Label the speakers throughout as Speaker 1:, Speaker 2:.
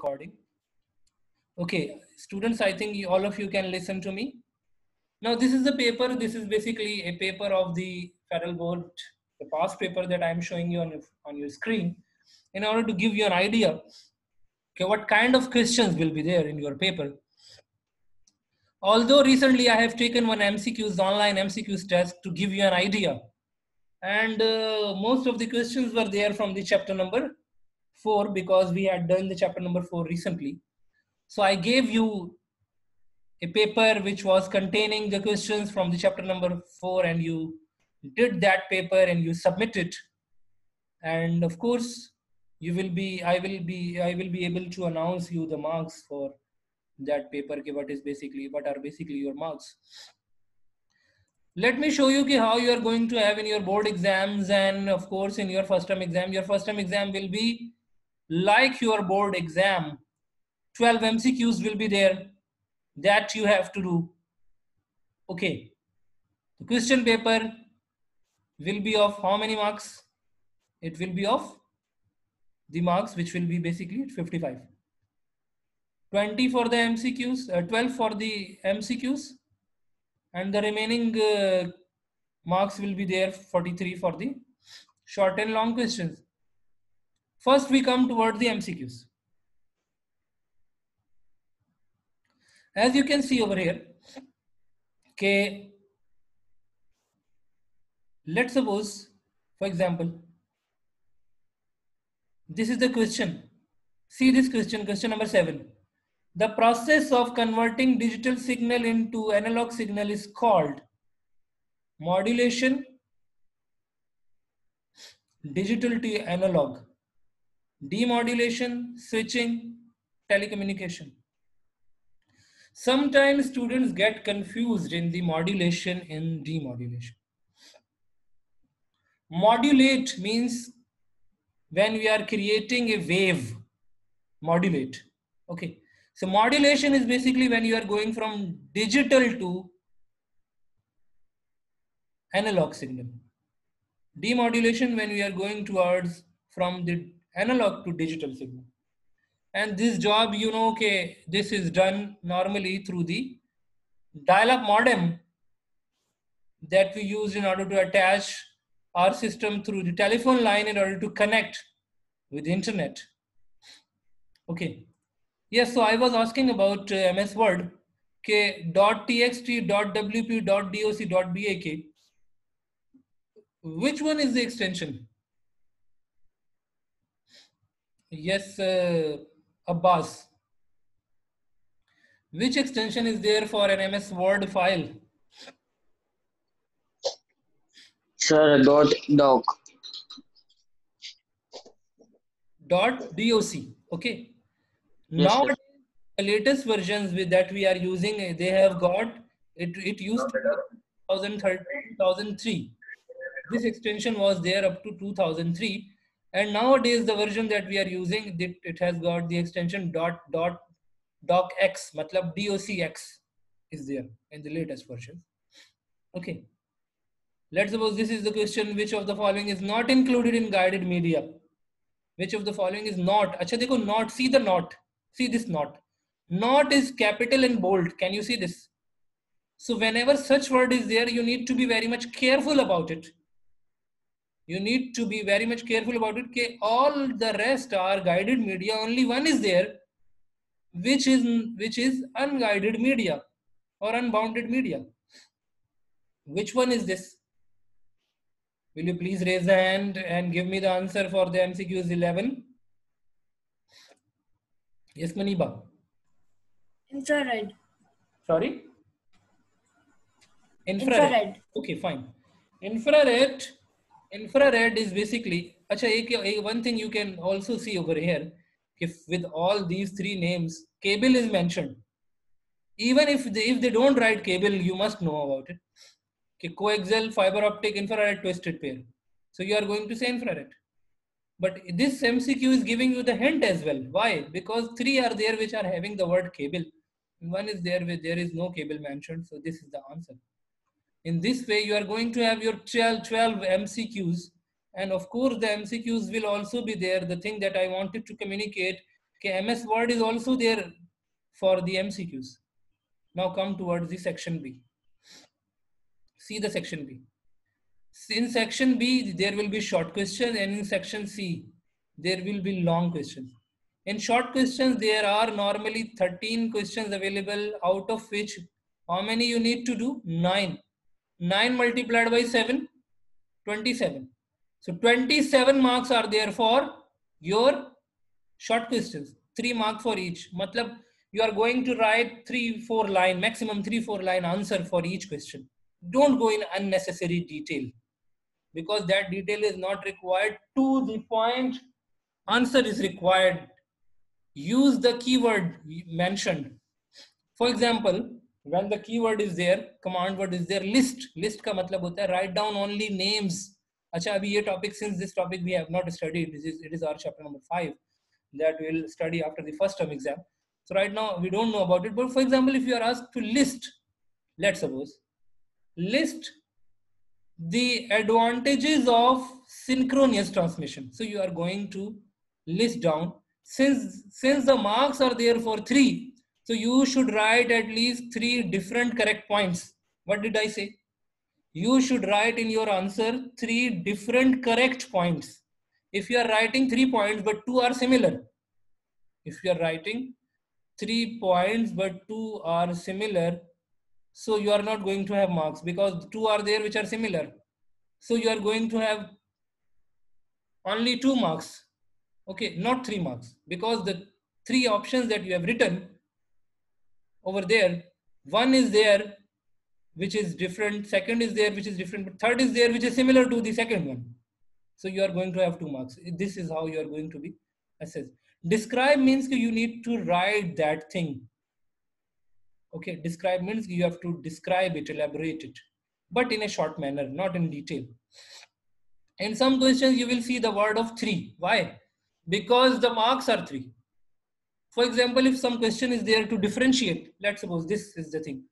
Speaker 1: recording. Okay, students, I think all of you can listen to me. Now, this is the paper. This is basically a paper of the Federal Board, the past paper that I'm showing you on your screen, in order to give you an idea, okay, what kind of questions will be there in your paper. Although recently I have taken one MCQs, online MCQs test to give you an idea. And most of the questions were there from the chapter number 4 because we had done the chapter number 4 recently. So I gave you a paper which was containing the questions from the chapter number 4 and you did that paper and you submit it. And of course, I will be able to announce you the marks for that paper. What are basically your marks. Let me show you how you are going to have in your board exams and of course in your first term exam. Your first term exam will be like your board exam. 12 MCQs will be there that you have to do. Okay. The question paper will be of how many marks? It will be of the marks which will be basically 55. 20 for the MCQs, 12 for the MCQs, and the remaining marks will be there 43 for the short and long questions. First, we come toward the MCQs. As you can see over here, okay, let's suppose, for example, this is the question. See this question, question number 7. The process of converting digital signal into analog signal is called modulation, digital to analog, demodulation, switching, telecommunication. Sometimes students get confused in the modulation and demodulation. Modulate means when we are creating a wave, modulate. Okay. So modulation is basically when you are going from digital to analog signal. Demodulation when we are going towards from the analog to digital signal. And this job, you know, okay, this is done normally through the dial-up modem that we use in order to attach our system through the telephone line in order to connect with the internet. Okay. Yes, so I was asking about MS Word. Okay, .txt, .wp, .doc, .bak. Which one is the extension? Yes, Abbas. Which extension is there for an MS Word file?
Speaker 2: Sir, .doc.
Speaker 1: .doc. Okay.
Speaker 2: Yes,
Speaker 1: Nowadays, the latest versions that we are using, they have got it. It used to be 2003. This extension was there up to 2003, and nowadays the version that we are using, it has got the extension .docx, matlab docx is there in the latest version. Okay. Let's suppose this is the question: which of the following is not included in guided media? Which of the following is not? Acha dekho, not. See the not. See this not. Not is capital and bold. Can you see this? So whenever such word is there, you need to be very much careful about it. You need to be very much careful about it. Okay, all the rest are guided media. Only one is there, which is unguided media or unbounded media. Which one is this? Will you please raise the hand and give me the answer for the MCQs 11? Yes, Maniba.
Speaker 3: Infrared.
Speaker 1: Sorry? Infrared. Okay, fine. Infrared is basically, one thing you can also see over here, if with all these three names, cable is mentioned. Even if they don't write cable, you must know about it. Okay, coaxial, fiber optic, infrared, twisted pair. So you are going to say infrared. But this MCQ is giving you the hint as well. Why? Because three are there which are having the word cable. One is there where there is no cable mentioned. So this is the answer. In this way, you are going to have your 12 MCQs. And of course, the MCQs will also be there. The thing that I wanted to communicate, Okay, MS Word is also there for the MCQs. Now come towards the section B. See the section B. In section B, there will be short questions, and in section C, there will be long questions. In short questions, there are normally 13 questions available, out of which how many you need to do? 9. 9 multiplied by 7, 27. So 27 marks are there for your short questions. 3 marks for each. Matlab, you are going to write 3-4 line, maximum 3-4 line answer for each question. Don't go in unnecessary detail, because that detail is not required. To the point answer is required. Use the keyword mentioned. For example, when the keyword is there, command word is there, list का मतलब होता है write down only names. अच्छा, अभी ये topic, since this topic we have not studied, it is our chapter number 5 that we will study after the first term exam. So right now we don't know about it, but for example, if you are asked to list, let's suppose, list the advantages of synchronous transmission. So you are going to list down, since the marks are there for 3, so you should write at least 3 different correct points. What did I say? You should write in your answer 3 different correct points. If you are writing 3 points but 2 are similar, if you are writing 3 points but 2 are similar, so you are not going to have marks, because 2 are there which are similar. So you are going to have only 2 marks. Okay, not 3 marks, because the 3 options that you have written over there, one is there which is different, second is there which is different, but third is there which is similar to the second one. So you are going to have 2 marks. This is how you are going to be assessed. Describe means you need to write that thing. Okay, describe means you have to describe it, elaborate it, but in a short manner, not in detail. In some questions, you will see the word of 3. Why? Because the marks are 3. For example, if some question is there to differentiate, let's suppose this is the thing.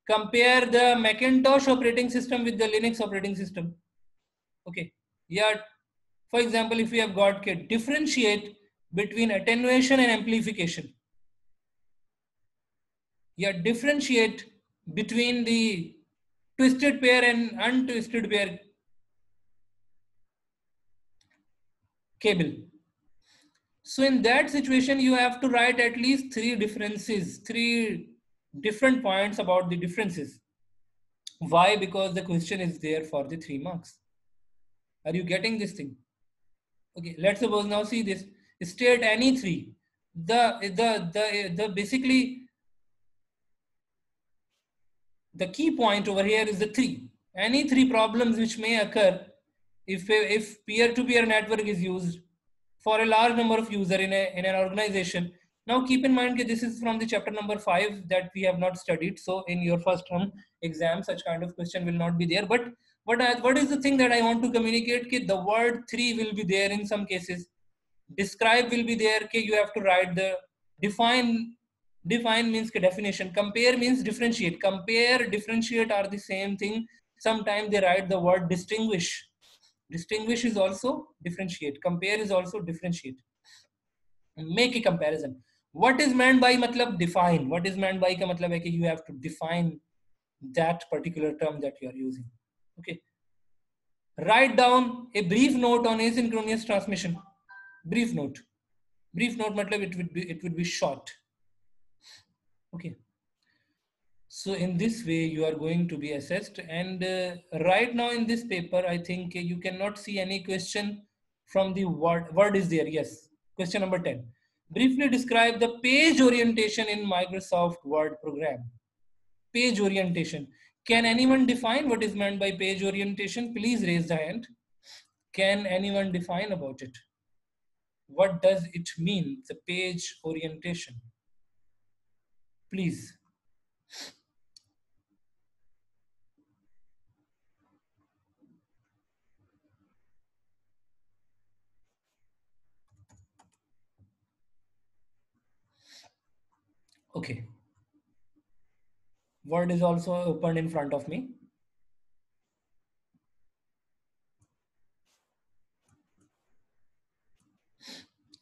Speaker 1: Compare the Macintosh operating system with the Linux operating system. Okay. Yeah. For example, if we have got differentiate between attenuation and amplification. Yeah, differentiate between the twisted pair and untwisted pair cable. So in that situation, you have to write at least 3 differences, 3 different points about the differences. Why? Because the question is there for the 3 marks. Are you getting this thing? Okay, let's suppose now see this. State any 3. The basically the key point over here is the 3. Any 3 problems which may occur if peer-to-peer network is used for a large number of users in an organization. Now keep in mind that this is from the chapter number 5 that we have not studied. So in your first term exam, such kind of question will not be there. But what is the thing that I want to communicate? That the word 3 will be there in some cases. Describe will be there. You have to write the define. Define means definition. Compare means differentiate. Compare, differentiate are the same thing. Sometimes they write the word distinguish. Distinguish is also differentiate. Compare is also differentiate. Make a comparison. What is meant by matlab define? What is meant by ka matlab hai ki you have to define that particular term that you are using. Okay. Write down a brief note on asynchronous transmission. Brief note. Brief note matlab it would be short. Okay. So in this way, you are going to be assessed. And right now in this paper, I think you cannot see any question from the word. Word is there. Yes. Question number 10. Briefly describe the page orientation in Microsoft Word program. Page orientation. Can anyone define what is meant by page orientation? Please raise the hand. Can anyone define about it? What does it mean, the page orientation? Please. Okay. Word is also opened in front of me.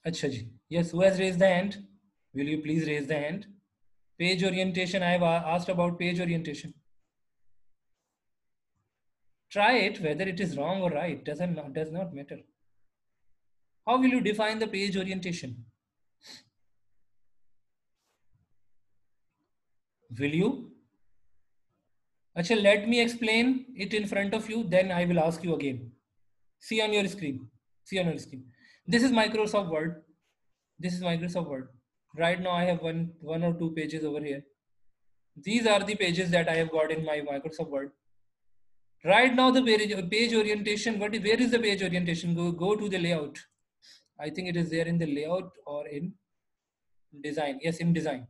Speaker 1: Acha ji. Yes, who has raised the hand? Will you please raise the hand? Page orientation. I have asked about page orientation. Try it, whether it is wrong or right does not matter. How will you define the page orientation? Will you? Acha, let me explain it in front of you, then I will ask you again. See on your screen. See on your screen. This is Microsoft Word. This is Microsoft Word. Right now I have one or two pages over here. These are the pages that I have got in my Microsoft Word. Right now the page orientation, where is the page orientation? Go to the layout. I think it is there in the layout or in design. Yes, in design.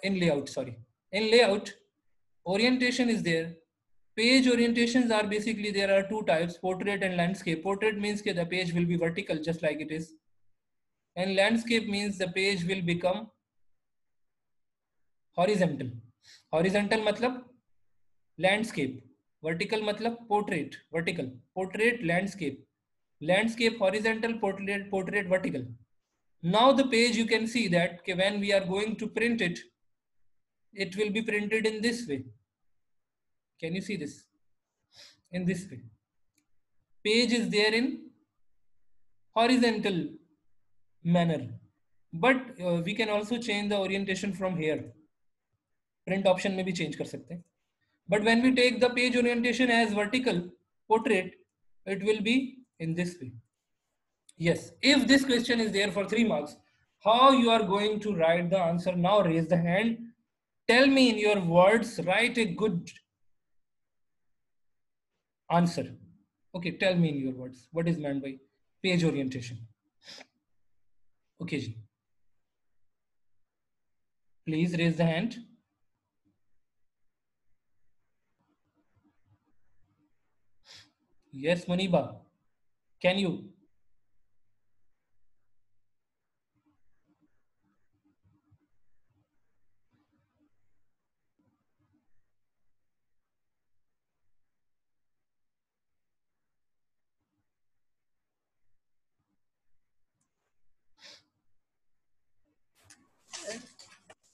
Speaker 1: In layout, sorry. In layout, orientation is there. Page orientations are basically, there are two types, portrait and landscape. Portrait means that the page will be vertical just like it is. And landscape means the page will become horizontal. Horizontal matlab landscape. Vertical matlab portrait. Vertical. Portrait, landscape. Landscape, horizontal, portrait, vertical. Now the page, you can see that when we are going to print it, it will be printed in this way. Can you see this? In this way. Page is there in horizontal manner. But we can also change the orientation from here. Print option में भी change कर सकते हैं. But when we take the page orientation as vertical portrait, it will be in this way. Yes, if this question is there for 3 marks, how you are going to write the answer? Now raise the hand. Tell me in your words, write a good answer. Okay, tell me in your words, what is meant by page orientation? Okay, ji. Please raise the hand. Yes, Muniba, can you?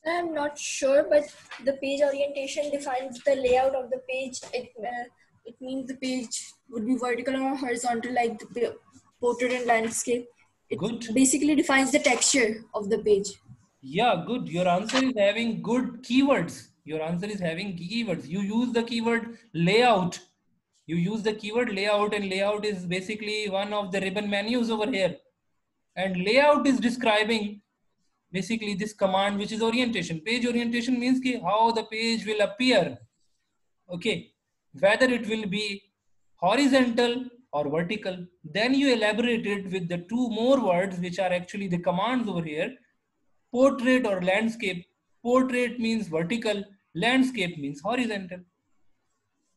Speaker 3: I'm not sure, but the page orientation defines the layout of the page. It means the page would be vertical or horizontal, like the portrait and landscape. It
Speaker 1: Good.
Speaker 3: basically defines the texture of the page.
Speaker 1: Yeah, good. Your answer is having good keywords. Your answer is having keywords. You use the keyword layout. You use the keyword layout, and layout is basically one of the ribbon menus over here. And layout is describing basically this command, which is orientation. Page orientation means how the page will appear. Okay, whether it will be horizontal or vertical. Then you elaborate it with the two more words, which are actually the commands over here. Portrait or landscape. Portrait means vertical, landscape means horizontal.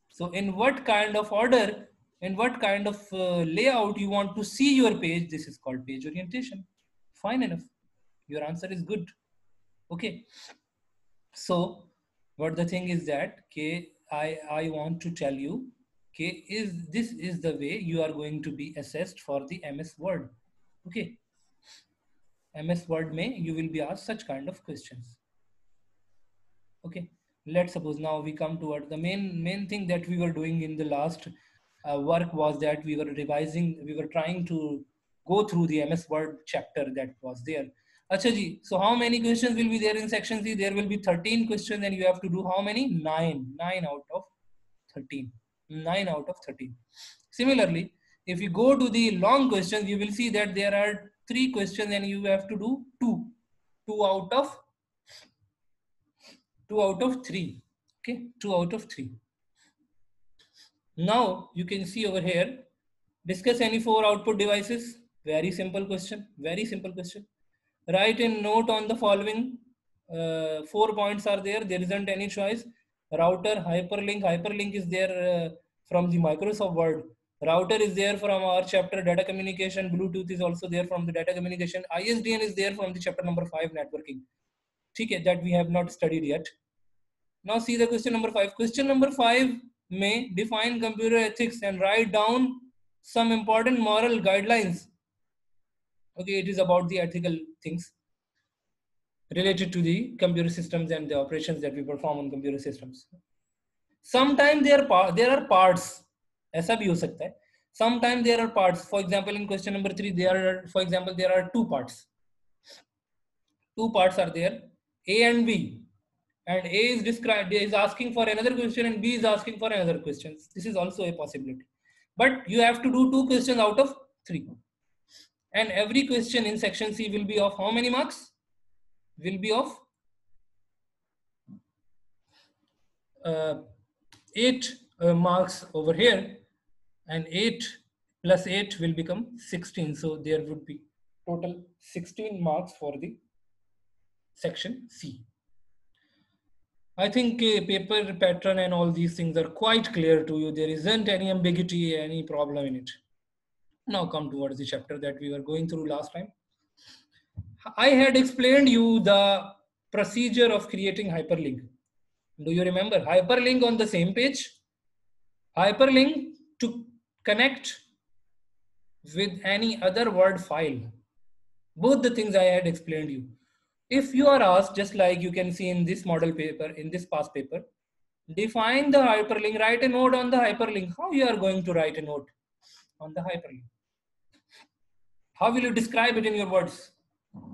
Speaker 1: So in what kind of order, in what kind of layout you want to see your page, this is called page orientation. Fine enough. Your answer is good. Okay. So what the thing is that, I want to tell you, this is the way you are going to be assessed for the MS Word. Okay. MS Word may you will be asked such kind of questions. Okay, let's suppose now we come toward the main thing that we were doing in the last work was that we were revising, we were trying to go through the MS Word chapter that was there. Acha ji, so how many questions will be there in section C? There will be 13 questions and you have to do how many? 9 out of 13. 9 out of 13. Similarly, if you go to the long questions, you will see that there are 3 questions and you have to do 2 out of 3. Okay, 2 out of 3. Now you can see over here, discuss any 4 output devices. Very simple question. Very simple question. Write a note on the following. 4 points are there. There isn't any choice. Router, hyperlink. Hyperlink is there from the Microsoft Word. Router is there from our chapter data communication. Bluetooth is also there from the data communication. ISDN is there from the chapter number 5 networking. Okay, that we have not studied yet. Now see the question number 5. Question number 5 may define computer ethics and write down some important moral guidelines. Okay, it is about the ethical things related to the computer systems and the operations that we perform on computer systems. Sometimes there are parts. ऐसा भी हो सकता है. Sometimes there are parts. For example, in question number 3, there are two parts. Two parts are there, A and B. And A is asking for another question and B is asking for another question. This is also a possibility. But you have to do 2 questions out of 3. And every question in section C will be of how many marks? Will be of 8 marks over here, and 8 plus 8 will become 16. So there would be total 16 marks for the section C. I think paper pattern and all these things are quite clear to you. There isn't any ambiguity, any problem in it. Now come towards the chapter that we were going through last time. I had explained you the procedure of creating hyperlink. Do you remember? Hyperlink on the same page. Hyperlink to connect with any other Word file. Both the things I had explained you. If you are asked, just like you can see in this model paper, in this past paper, define the hyperlink, write a note on the hyperlink. How you are going to write a note on the hyperlink? How will you describe it in your words?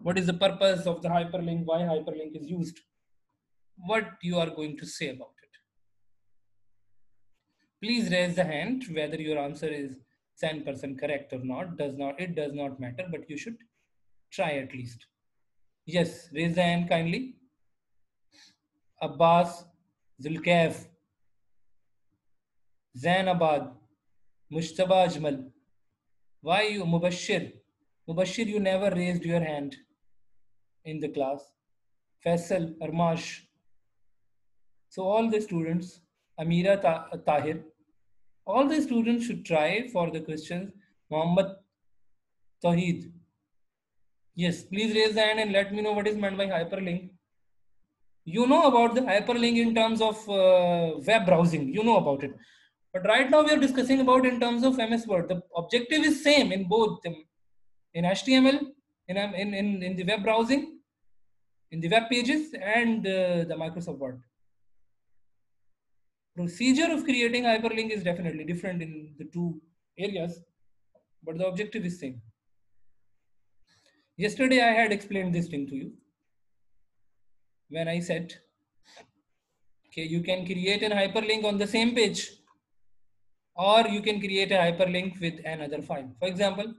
Speaker 1: What is the purpose of the hyperlink? Why hyperlink is used? What you are going to say about it? Please raise the hand whether your answer is 10% correct or not. It does not matter, but you should try at least. Yes, raise the hand kindly. Abbas, Zulkaf, Zainabad, Mushtaba Ajmal. Why you, Mubashir? Mubashir, you never raised your hand in the class. Faisal, Armash. So all the students, Amira Tahir, all the students should try for the questions. Muhammad Tawheed. Yes, please raise the hand and let me know what is meant by hyperlink. You know about the hyperlink in terms of web browsing. You know about it. But right now we are discussing about in terms of MS Word. The objective is same in both them. In HTML, in the web browsing, in the web pages, and the Microsoft Word. Procedure of creating hyperlink is definitely different in the two areas, but the objective is same. Yesterday I had explained this thing to you when I said, okay, you can create an hyperlink on the same page, or you can create a hyperlink with another file. For example,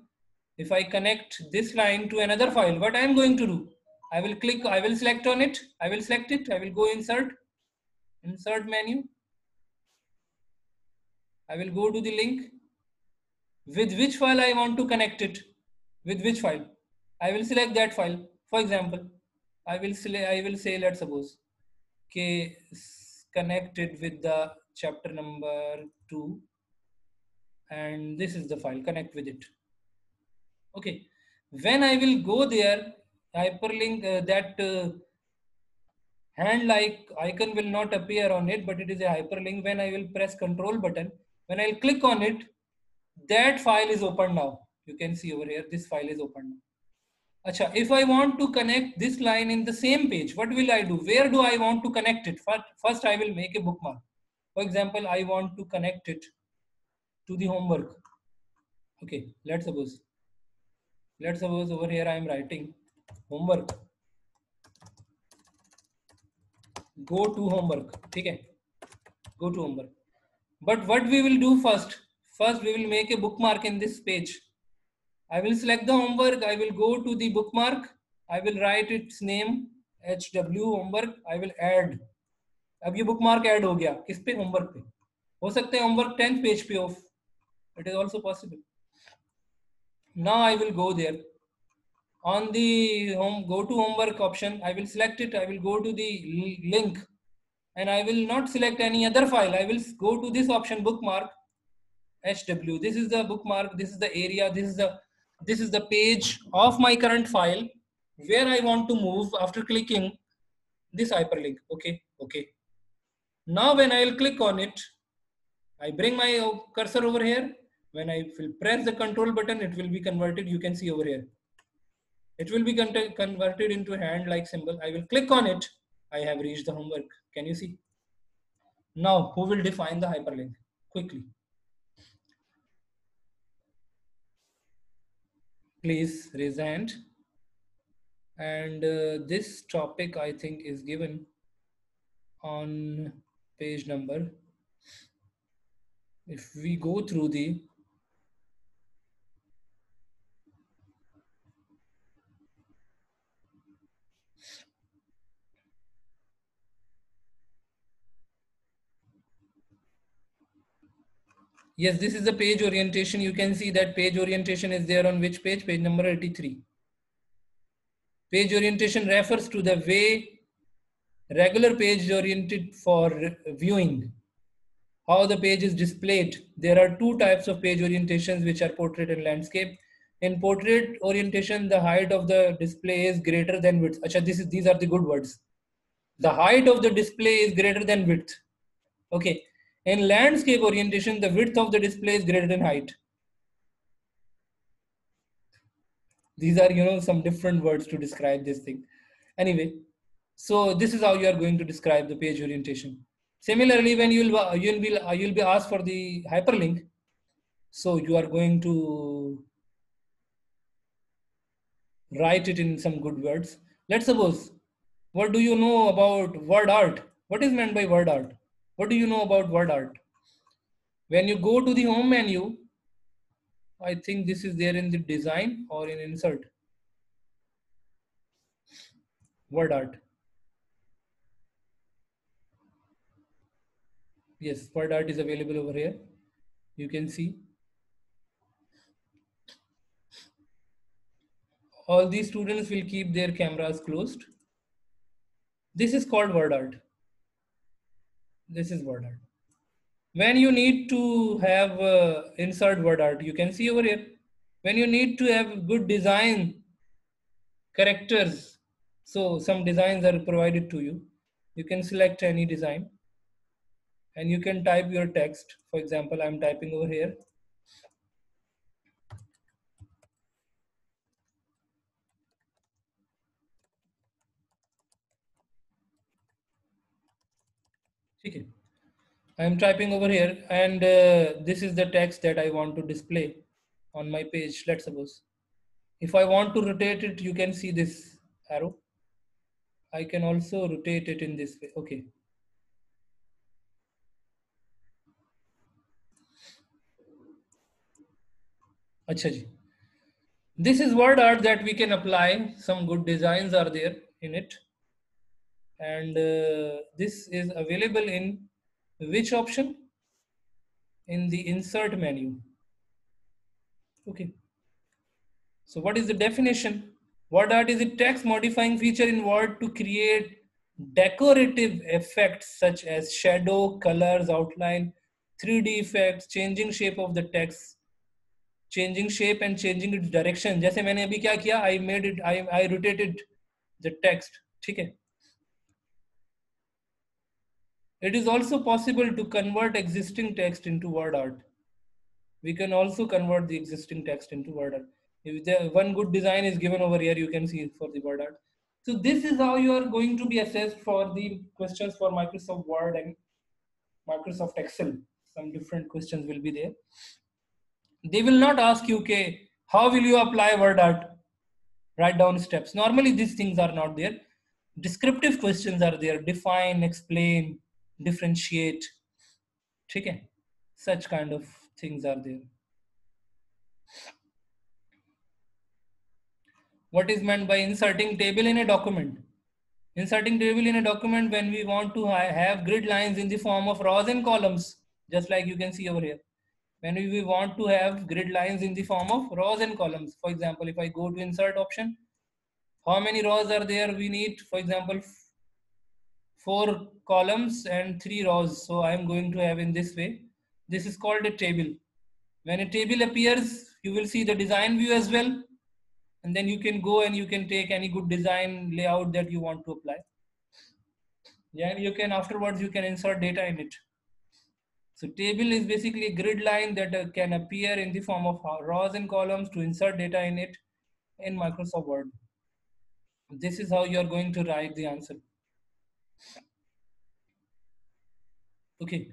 Speaker 1: if I connect this line to another file, what I am going to do? I will select on it, I will select it, I will go insert menu. I will go to the link. With which file I want to connect it? With which file? I will select that file. For example, I will say, let's suppose, okay, connected with the chapter number 2, and this is the file, connect with it. Okay, when I will go there, hyperlink, that hand-like icon will not appear on it, but it is a hyperlink. When I will press Control button, when I will click on it, that file is open now. You can see over here, this file is open now. Achha, if I want to connect this line in the same page, what will I do? Where do I want to connect it? First, I will make a bookmark. For example, I want to connect it to the homework. Okay, let's suppose over here I am writing homework. Go to homework. Okay, go to homework. But what we will do first? First, we will make a bookmark in this page. I will select the homework. I will go to the bookmark. I will write its name HW homework. I will add. अब ये bookmark add हो गया किस पे? homework पे. हो सकता है homework 10th page पे off. It is also possible. Now I will go there. On the go to homework option, I will select it. I will go to the link, and I will not select any other file. I will go to this option, bookmark HW. This is the bookmark. This is the area. This is the page of my current file where I want to move after clicking this hyperlink. Okay. Now when I will click on it, I bring my cursor over here. When I will press the control button, it will be converted. You can see over here. It will be converted into hand-like symbol. I will click on it. I have reached the homework. Can you see? Now, who will define the hyperlink? Quickly. Please raise a hand. And this topic, I think, is given on page number. If we go through the yes, this is the page orientation. You can see that page orientation is there on which page? Page number 83. Page orientation refers to the way regular page is oriented for viewing. How the page is displayed. There are two types of page orientations, which are portrait and landscape. In portrait orientation, the height of the display is greater than width. Achha, these are the good words. The height of the display is greater than width. Okay. In landscape orientation, the width of the display is greater than height. These are, some different words to describe this thing. Anyway, so this is how you are going to describe the page orientation. Similarly, when you'll be asked for the hyperlink, so you are going to write it in some good words. Let's suppose, what do you know about word art? What is meant by word art? What do you know about word art? When you go to the home menu, I think this is there in the design or in insert. Word art. Yes, word art is available over here. You can see. All these students will keep their cameras closed. This is called word art. This is word art. When you need to have insert word art, you can see over here. When you need to have good design characters, so some designs are provided to you. You can select any design and you can type your text. For example, I'm typing over here. Okay. I'm typing over here and this is the text that I want to display on my page. Let's suppose. If I want to rotate it, you can see this arrow. I can also rotate it in this way. Okay. Achha ji. This is word art that we can apply. Some good designs are there in it. And this is available in which option? In the insert menu. Okay. So what is the definition? Word art is a text modifying feature in Word to create decorative effects such as shadow, colors, outline, 3D effects, changing shape of the text, changing shape and changing its direction. जैसे मैंने अभी क्या किया? I rotated the text. ठीक है? It is also possible to convert existing text into word art. We can also convert the existing text into word art. If there one good design is given over here, you can see it for the word art. So this is how you are going to be assessed for the questions for Microsoft Word and Microsoft Excel. Some different questions will be there. They will not ask you, okay, how will you apply word art? Write down steps. Normally these things are not there. Descriptive questions are there. Define, explain, differentiate. Okay? Such kind of things are there. What is meant by inserting table in a document? Inserting table in a document when we want to have grid lines in the form of rows and columns, just like you can see over here. When we want to have grid lines in the form of rows and columns. For example, if I go to insert option, how many rows are there? We need, for example, 4 columns and 3 rows. So I'm going to have in this way. This is called a table. When a table appears, you will see the design view as well. And then you can go and you can take any good design layout that you want to apply. Yeah, and you can afterwards, you can insert data in it. So table is basically a grid line that can appear in the form of rows and columns to insert data in it in Microsoft Word. This is how you are going to write the answer. Okay.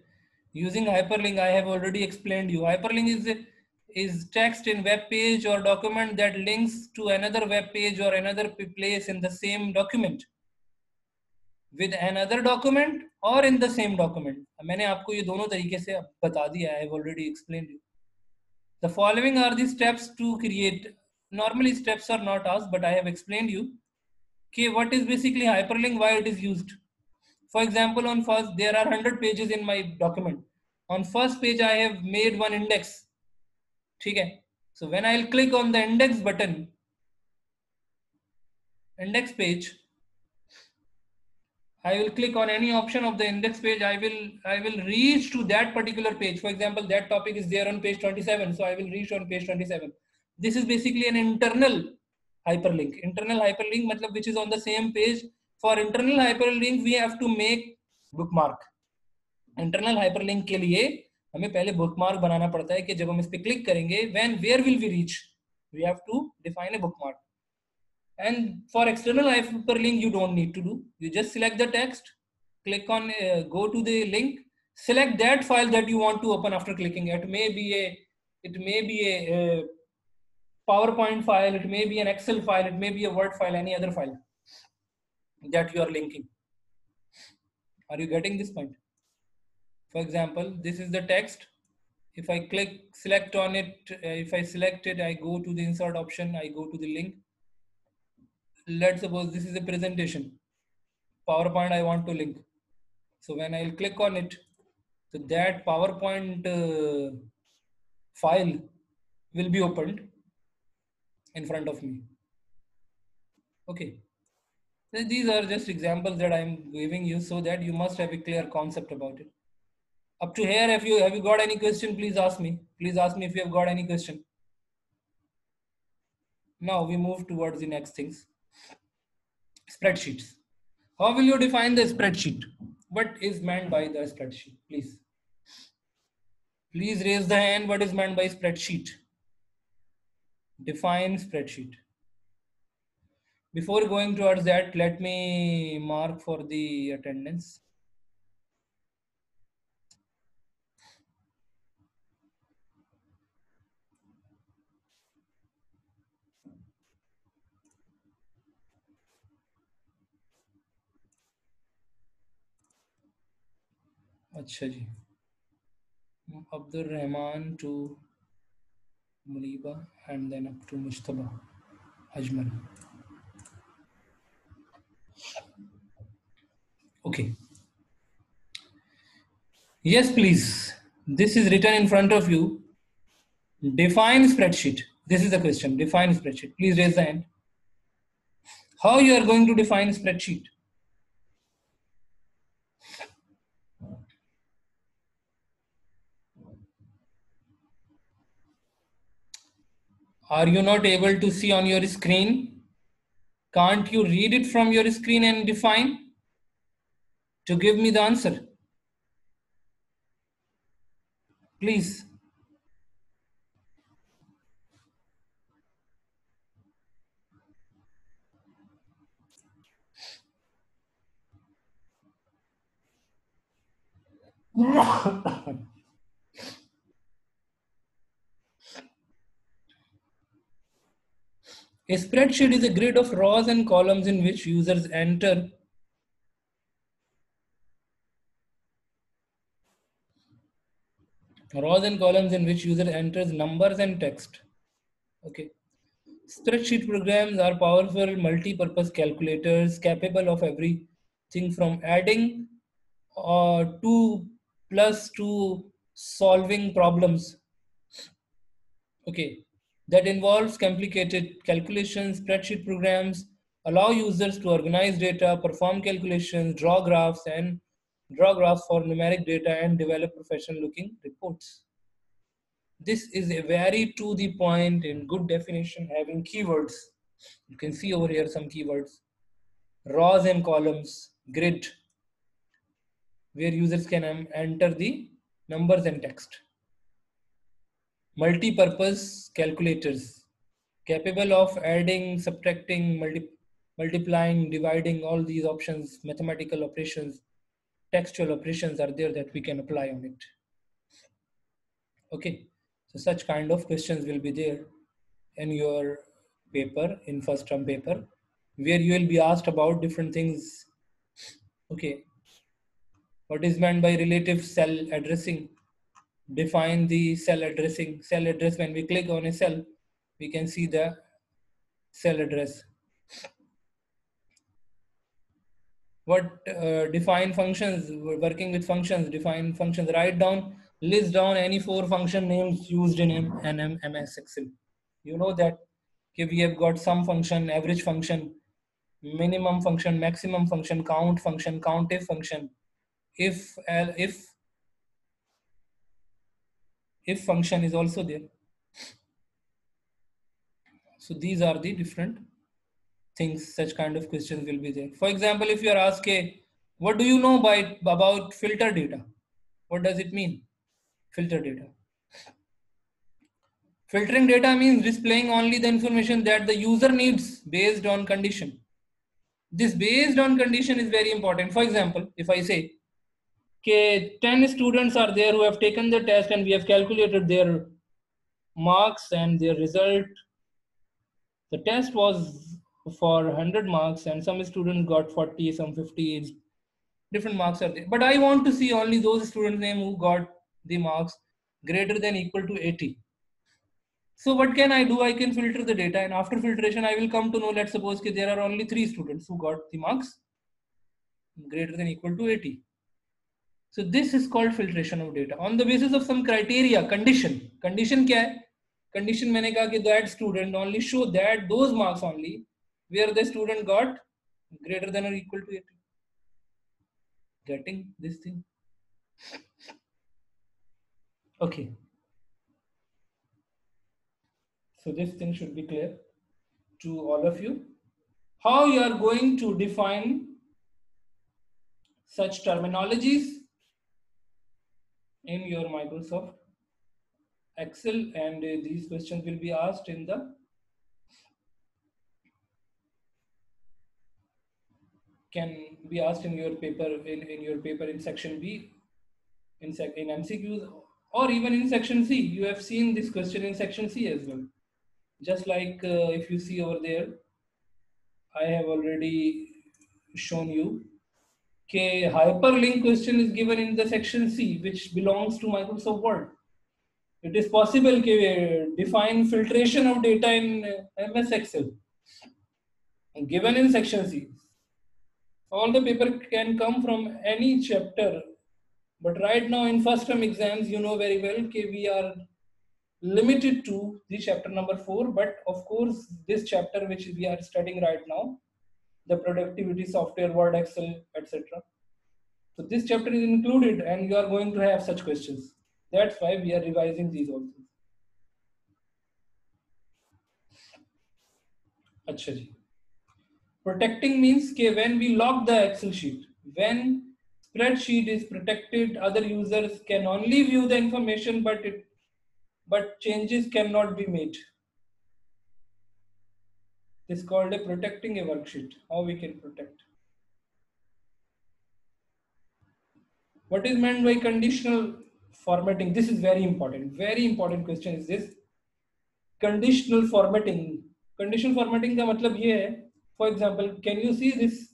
Speaker 1: Using hyperlink, I have already explained you. Hyperlink is text in web page or document that links to another web page or another place in the same document with another document or in the same document. मैंने आपको ये दोनों तरीके से बता दिया. I have already explained you. The following are the steps to create. Normally steps are not asked, but I have explained you. Okay, what is basically hyperlink? Why it is used? For example, on first, there are 100 pages in my document. On first page, I have made one index. Okay. So when I'll click on the index button, index page, I will click on any option of the index page. I will reach to that particular page. For example, that topic is there on page 27. So I will reach on page 27. This is basically an internal hyperlink. Internal hyperlink, matlab, which is on the same page. For internal hyperlink, we have to make bookmark. Internal hyperlink के लिए हमें पहले bookmark बनाना पड़ता है कि जब हम इस पे क्लिक करेंगे, where will we reach? We have to define a bookmark. And for external hyperlink, you don't need to do. You just select the text, click on, go to the link, select that file that you want to open after clicking. It may be a PowerPoint file, it may be an Excel file, it may be a Word file, any other file that you are linking. Are you getting this point? For example, this is the text. If I select on it, if I select it, I go to the insert option, I go to the link. Let's suppose this is a presentation. PowerPoint I want to link. So when I'll click on it, so that PowerPoint file will be opened in front of me. Okay. So these are just examples that I'm giving you so that you must have a clear concept about it. Up to here, have you got any question? Please ask me. Please ask me if you have got any question. Now we move towards the next things. Spreadsheets. How will you define the spreadsheet? What is meant by the spreadsheet? Please. Please raise the hand. What is meant by spreadsheet? Define spreadsheet. Before going towards that, let me mark for the attendance. अच्छा जी. Abdul Rahman to Muniba and then up to Mujtaba Ajmal. Okay. Yes, please. This is written in front of you. Define spreadsheet. This is the question. Define spreadsheet. Please raise the hand. How you are going to define spreadsheet? Are you not able to see on your screen? Can't you read it from your screen and define? To give me the answer. Please. A spreadsheet is a grid of rows and columns in which users enter enters numbers and text. Okay. Spreadsheet programs are powerful multi-purpose calculators capable of everything from adding to plus to solving problems. Okay. That involves complicated calculations. Spreadsheet programs allow users to organize data, perform calculations, draw graphs for numeric data, and develop professional looking reports. This is a very to the point and good definition having keywords. You can see over here some keywords. Rows and columns, grid, where users can enter the numbers and text. Multi-purpose calculators, capable of adding, subtracting, multiplying, dividing, all these options, mathematical operations, textual operations are there that we can apply on it. Okay, so such kind of questions will be there in your paper, in first term paper, where you will be asked about different things. Okay, what is meant by relative cell addressing? Define the cell addressing. Cell address, when we click on a cell, we can see the cell address. What define functions, working with functions, define functions, write down, list down any 4 function names used in MS Excel. You know that okay, we have got sum function, average function, minimum function, maximum function, count function, countif function, if function is also there. So these are the different things, such kind of questions will be there. For example, if you are asked, what do you know about filter data? What does it mean? Filter data. Filtering data means displaying only the information that the user needs based on condition. This based on condition is very important. For example, if I say, 10 students are there who have taken the test and we have calculated their marks and their result. The test was for 100 marks and some students got 40, some 50, different marks are there. But I want to see only those students' name who got the marks greater than equal to 80. So what can I do? I can filter the data, and after filtration, I will come to know, let's suppose there are only 3 students who got the marks greater than equal to 80. So this is called filtration of data on the basis of some criteria, condition. Condition क्या है? Condition मैंने कहा कि that student only show that those marks only where the student got greater than or equal to 80. Getting this thing? Okay. So this thing should be clear to all of you. How you are going to define such terminologies in your Microsoft Excel, and these questions will be asked in the your paper in your paper in section B, in MCQs, or even in section C. You have seen this question in section C as well. Just like if you see over there, I have already shown you. Okay, hyperlink question is given in the section C, which belongs to Microsoft Word. It is possible to define filtration of data in MS Excel, given in section C. All the paper can come from any chapter, but right now in first term exams, you know very well that we are limited to the chapter number 4. But of course, this chapter which we are studying right now, the productivity software, Word, Excel, etc. So this chapter is included, and you are going to have such questions. That's why we are revising these also. Achha ji. Protecting means that when we lock the Excel sheet, when spreadsheet is protected, other users can only view the information, but changes cannot be made. This is called a protecting a worksheet. How we can protect? What is meant by conditional formatting? This is very important. Very important question is this. Conditional formatting. Conditional formatting का मतलब ये है. For example, can you see this?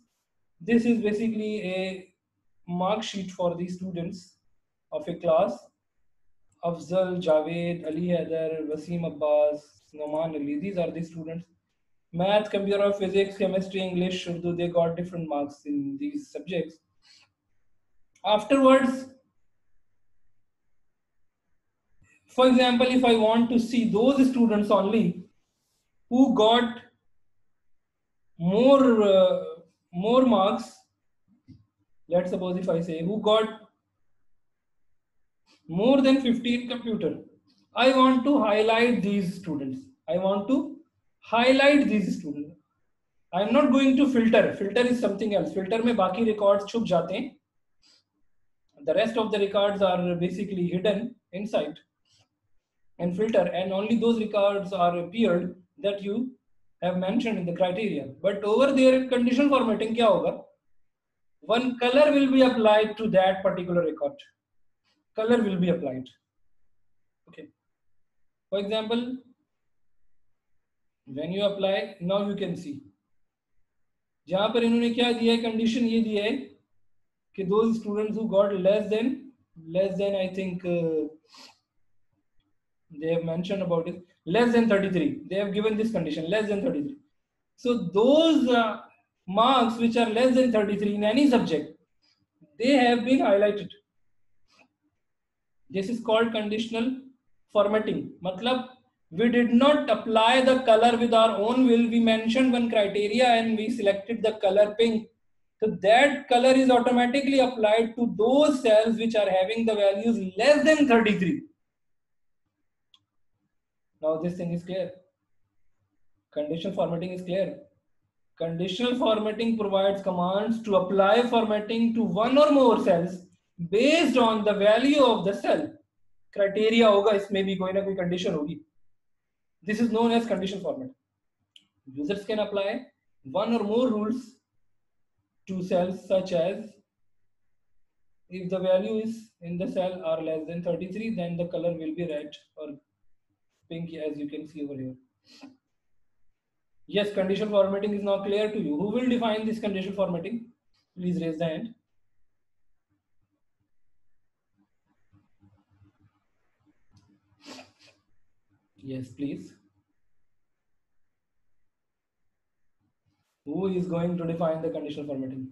Speaker 1: This is basically a mark sheet for the students of a class. Afzal, Javed, Ali Haider, Wasim Abbas, Noman Ali. These are the students. Math, computer, physics, chemistry, English, Urdu, they got different marks in these subjects. Afterwards, for example, if I want to see those students only who got more marks, let's suppose if I say who got more than 50 in computer, I want to highlight these students. I want to highlight these students. I am not going to filter. Filter is something else. Filter में बाकी records छुप जाते हैं. The rest of the records are basically hidden inside and filter, and only those records are appeared that you have mentioned in the criteria. But over there, conditional formatting क्या होगा? One color will be applied to that particular record. Color will be applied. Okay. For example, when you apply, now you can see. जहाँ पर इन्होंने क्या दिया है, condition ये दिया है कि those students who got less than I think they have mentioned about it, less than 33. They have given this condition, less than 33. So those marks which are less than 33 in any subject, they have been highlighted. This is called conditional formatting. Matlab, we did not apply the color with our own will. We mentioned one criteria and we selected the color pink. So that color is automatically applied to those cells which are having the values less than 33. Now this thing is clear. Conditional formatting is clear. Conditional formatting provides commands to apply formatting to one or more cells based on the value of the cell. Criteria होगा, इसमें भी कोई ना कोई condition होगी. This is known as conditional formatting. Users can apply one or more rules to cells, such as if the value is in the cell are less than 33, then the color will be red or pink, as you can see over here. Yes, conditional formatting is now clear to you. Who will define this conditional formatting? Please raise the hand. Yes, please. Who is going to define the conditional formatting?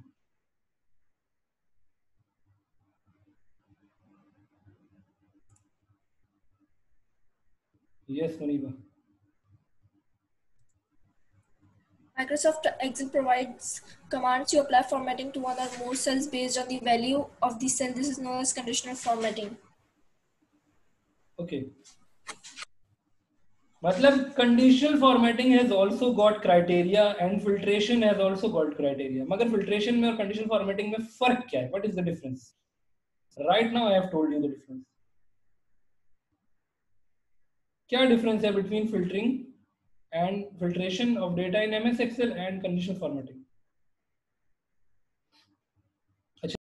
Speaker 1: Yes, Muniba.
Speaker 3: Microsoft Excel provides commands to apply formatting to one or more cells based on the value of the cell. This is known as conditional formatting.
Speaker 1: Okay. मतलब conditional formatting has also got criteria and filtration has also got criteria. मगर filtration में और conditional formatting में फर्क क्या है? What is the difference? Right now I have told you the difference. क्या difference है between filtering and filtration of data in MS Excel and conditional formatting?